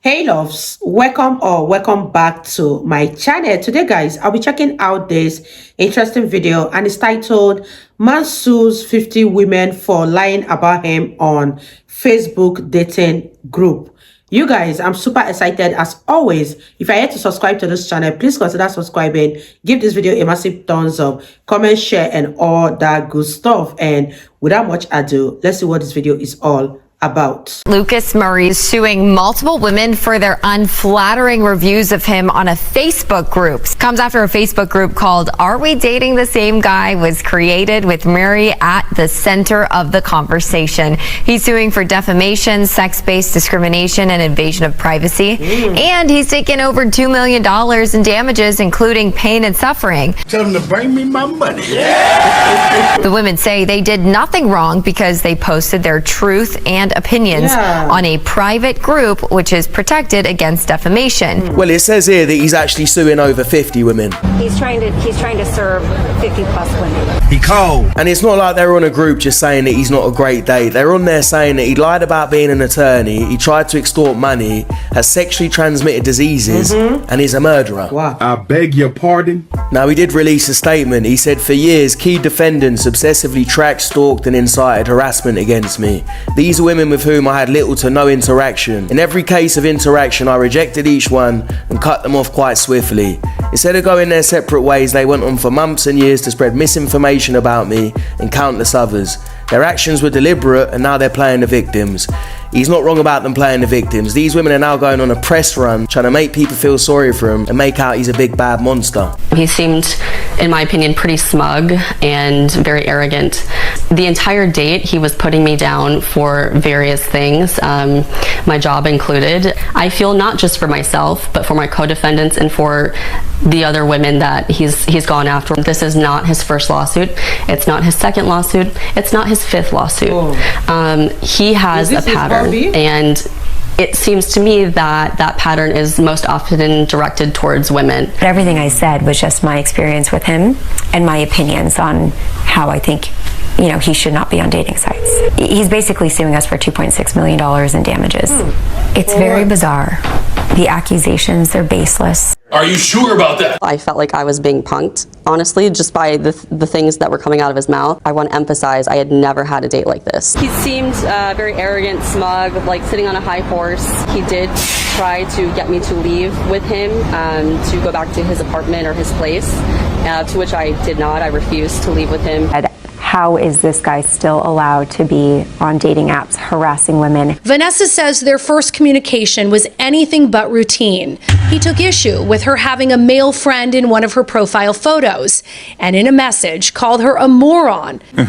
Hey loves, welcome back to my channel. Today guys, I'll be checking out this interesting video and it's titled Man Sues 50 Women for Lying About Him on Facebook Dating Group. You guys, I'm super excited as always. If you're yet to subscribe to this channel, please consider subscribing. Give this video a massive thumbs up, comment, share, and all that good stuff. And without much ado, let's see what this video is all about. Lucas Murray is suing multiple women for their unflattering reviews of him on a Facebook group. Comes after a Facebook group called Are We Dating the Same Guy was created with Murray at the center of the conversation. He's suing for defamation, sex-based discrimination, and invasion of privacy. And he's taken over $2 million in damages, including pain and suffering. Tell them to bring me my money. Yeah! The women say they did nothing wrong because they posted their truth and opinions on a private group which is protected against defamation. Well, it says here that he's actually suing over 50 women. He's trying to serve 50 plus women. He called. And it's not like they're on a group just saying that he's not a great date. They're on there saying that he lied about being an attorney, he tried to extort money, has sexually transmitted diseases, and is a murderer. Wow. I beg your pardon. Now, he did release a statement. He said, for years, key defendants obsessively tracked, stalked, and incited harassment against me. These are women with whom I had little to no interaction. In every case of interaction, I rejected each one and cut them off quite swiftly. Instead of going their separate ways, they went on for months and years to spread misinformation about me and countless others. Their actions were deliberate and now they're playing the victims. He's not wrong about them playing the victims. These women are now going on a press run, trying to make people feel sorry for him and make out he's a big bad monster. He seemed, in my opinion, pretty smug and very arrogant. The entire date, he was putting me down for various things, my job included. I feel not just for myself, but for my co-defendants and for the other women that he's gone after. This is not his first lawsuit. It's not his second lawsuit. It's not his fifth lawsuit. He has a pattern, and it seems to me that that pattern is most often directed towards women. Everything I said was just my experience with him and my opinions on how I think, he should not be on dating sites. He's basically suing us for $2.6 million in damages. It's very bizarre. The accusations, they're baseless. Are you sure about that? I felt like I was being punked, honestly, just by the things that were coming out of his mouth. I want to emphasize I had never had a date like this. He seemed very arrogant, smug, like sitting on a high horse. He did try to get me to leave with him, to go back to his apartment or his place, to which I did not. I refused to leave with him. How is this guy still allowed to be on dating apps harassing women? Vanessa says their first communication was anything but routine. He took issue with her having a male friend in one of her profile photos, and in a message called her a moron. And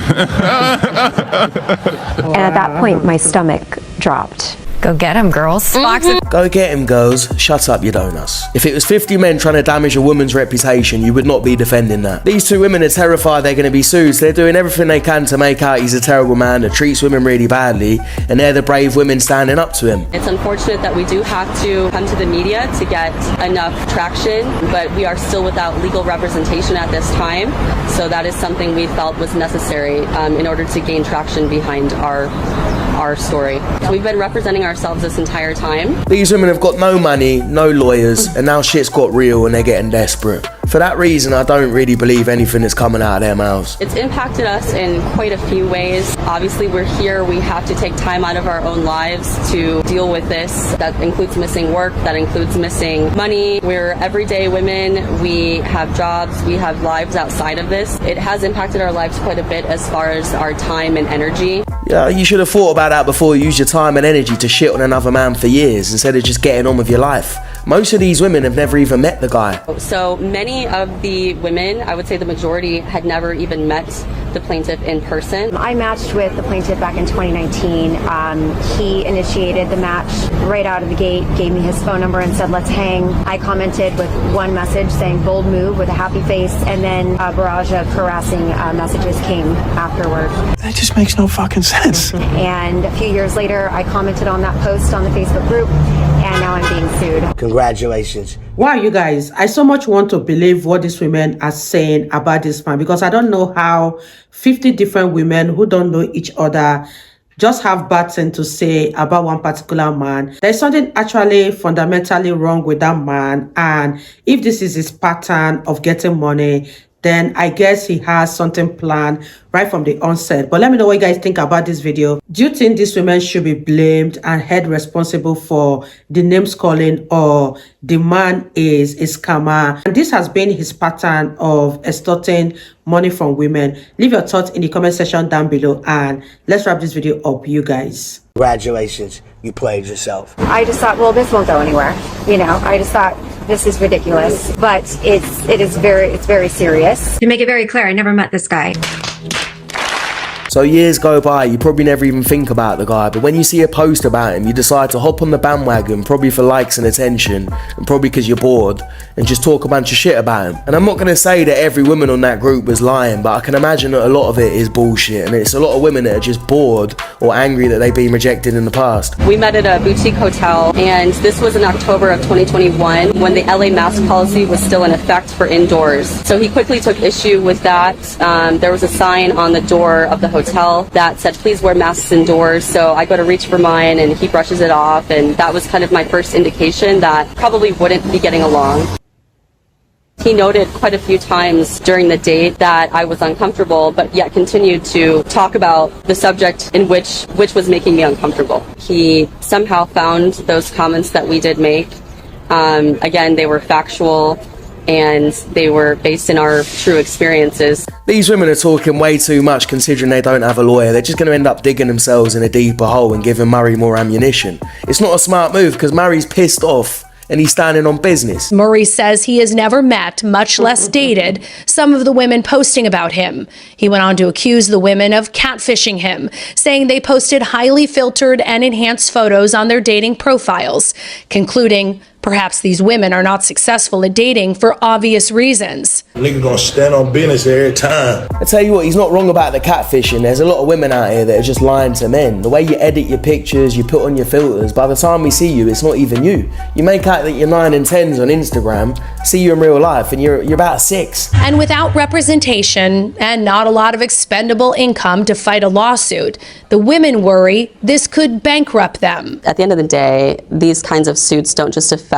at that point, my stomach dropped. Go get him, girls. Go get him, girls. Shut up, you donuts. If it was 50 men trying to damage a woman's reputation, you would not be defending that. These two women are terrified they're going to be sued, so they're doing everything they can to make out he's a terrible man that treats women really badly, and they're the brave women standing up to him. It's unfortunate that we do have to come to the media to get enough traction, but we are still without legal representation at this time, so that is something we felt was necessary in order to gain traction behind our story. We've been representing ourselves this entire time. These women have got no money, no lawyers, and now shit's got real and they're getting desperate. For that reason, I don't really believe anything that's coming out of their mouths. It's impacted us in quite a few ways. Obviously, we're here. We have to take time out of our own lives to deal with this. That includes missing work. That includes missing money. We're everyday women. We have jobs. We have lives outside of this. It has impacted our lives quite a bit as far as our time and energy. Yeah, you should have thought about that before you use your time and energy to shit on another man for years instead of just getting on with your life. Most of these women have never even met the guy. So many of the women, I would say the majority, had never even met the plaintiff in person. I matched with the plaintiff back in 2019. He initiated the match right out of the gate, gave me his phone number and said, let's hang. I commented with one message saying bold move with a happy face, and then a barrage of harassing messages came afterward. That just makes no fucking sense. And a few years later, I commented on that post on the Facebook group, and now I'm being sued. Congratulations. Wow, you guys, I so much want to believe what these women are saying about this man, because I don't know how 50 different women who don't know each other just have bad thing to say about one particular man. There's something actually fundamentally wrong with that man, and if this is his pattern of getting money, then I guess he has something planned right from the onset. But let me know what you guys think about this video. Do you think these women should be blamed and held responsible for the names calling, or the man is a scammer and this has been his pattern of extorting money from women? Leave your thoughts in the comment section down below, and let's wrap this video up, you guys. Congratulations, you played yourself. I just thought, well, this won't go anywhere. You know, I just thought this is ridiculous, but it's very serious. To make it very clear, I never met this guy. So years go by, you probably never even think about the guy, but when you see a post about him, you decide to hop on the bandwagon, probably for likes and attention, and probably because you're bored, and just talk a bunch of shit about him. And I'm not going to say that every woman on that group was lying, but I can imagine that a lot of it is bullshit, and it's a lot of women that are just bored or angry that they've been rejected in the past. We met at a boutique hotel, and this was in October of 2021 when the LA mask policy was still in effect for indoors. So he quickly took issue with that. There was a sign on the door of the hotel that said, please wear masks indoors. So I go to reach for mine and he brushes it off, and that was kind of my first indication that probably wouldn't be getting along. He noted quite a few times during the date that I was uncomfortable, but yet continued to talk about the subject in which was making me uncomfortable. He somehow found those comments that we did make. Again, they were factual and they were based in our true experiences. These women are talking way too much considering they don't have a lawyer. They're just going to end up digging themselves in a deeper hole and giving Murray more ammunition. It's not a smart move because Murray's pissed off and he's standing on business. Murray says he has never met, much less dated, some of the women posting about him. He went on to accuse the women of catfishing him, saying they posted highly filtered and enhanced photos on their dating profiles, concluding perhaps these women are not successful at dating for obvious reasons. Nigga gonna stand on business every time. I tell you what, he's not wrong about the catfishing. There's a lot of women out here that are just lying to men. The way you edit your pictures, you put on your filters, by the time we see you, it's not even you. You make out that you're 9 and 10s on Instagram, see you in real life, and you're about 6. And without representation and not a lot of expendable income to fight a lawsuit, the women worry this could bankrupt them. At the end of the day, these kinds of suits don't just affect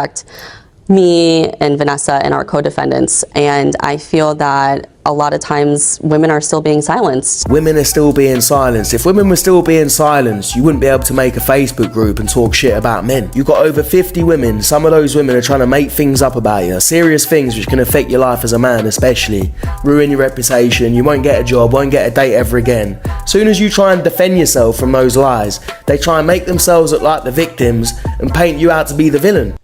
me and Vanessa and our co-defendants, and I feel that a lot of times women are still being silenced. Women are still being silenced. If women were still being silenced, you wouldn't be able to make a Facebook group and talk shit about men. You've got over 50 women. Some of those women are trying to make things up about you, serious things which can affect your life as a man, especially ruin your reputation. You won't get a job, won't get a date ever again. Soon as you try and defend yourself from those lies, they try and make themselves look like the victims and paint you out to be the villain.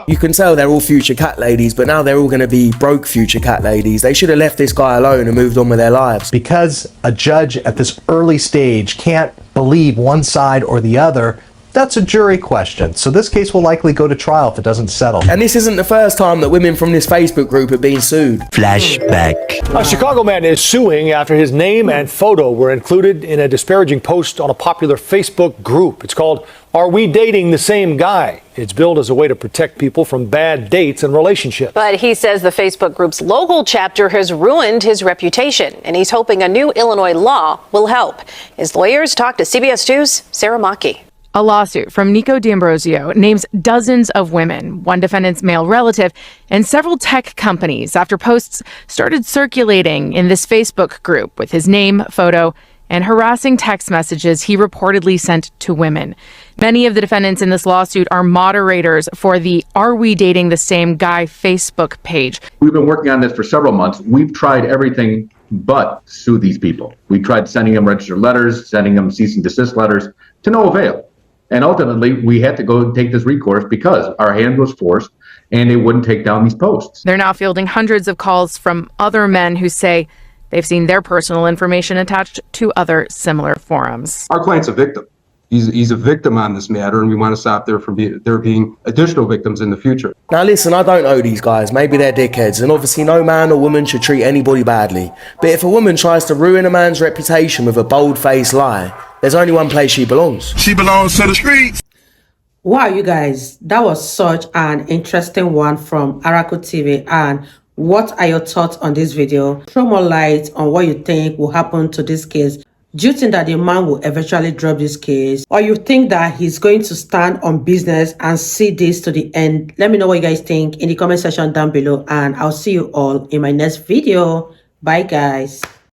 You can tell they're all future cat ladies, but now they're all going to be broke future cat ladies. They should have left this guy alone and moved on with their lives. Because a judge at this early stage can't believe one side or the other, that's a jury question. So this case will likely go to trial if it doesn't settle. And this isn't the first time that women from this Facebook group have been sued. Flashback. A Chicago man is suing after his name and photo were included in a disparaging post on a popular Facebook group. It's called Are We Dating the Same Guy? It's billed as a way to protect people from bad dates and relationships. But he says the Facebook group's local chapter has ruined his reputation, and he's hoping a new Illinois law will help. His lawyers talked to CBS 2's Sarah Maki. A lawsuit from Nico D'Ambrosio names dozens of women, one defendant's male relative, and several tech companies after posts started circulating in this Facebook group with his name, photo, and harassing text messages he reportedly sent to women. Many of the defendants in this lawsuit are moderators for the Are We Dating the Same Guy Facebook page. We've been working on this for several months. We've tried everything but sue these people. We tried sending them registered letters, sending them cease and desist letters, to no avail. And ultimately, we had to go and take this recourse because our hand was forced and they wouldn't take down these posts. They're now fielding hundreds of calls from other men who say they've seen their personal information attached to other similar forums. Our client's a victim. He's a victim on this matter, and we want to stop there being additional victims in the future. Now listen, I don't know these guys. Maybe they're dickheads, and obviously no man or woman should treat anybody badly. But if a woman tries to ruin a man's reputation with a bold-faced lie, there's only one place she belongs. She belongs to the streets. Wow, you guys, that was such an interesting one from Araku TV. And What are your thoughts on this video? Throw more light on what you think will happen to this case. Do you think that the man will eventually drop this case, or you think that he's going to stand on business and see this to the end? Let me know what you guys think in the comment section down below, and I'll see you all in my next video. Bye guys.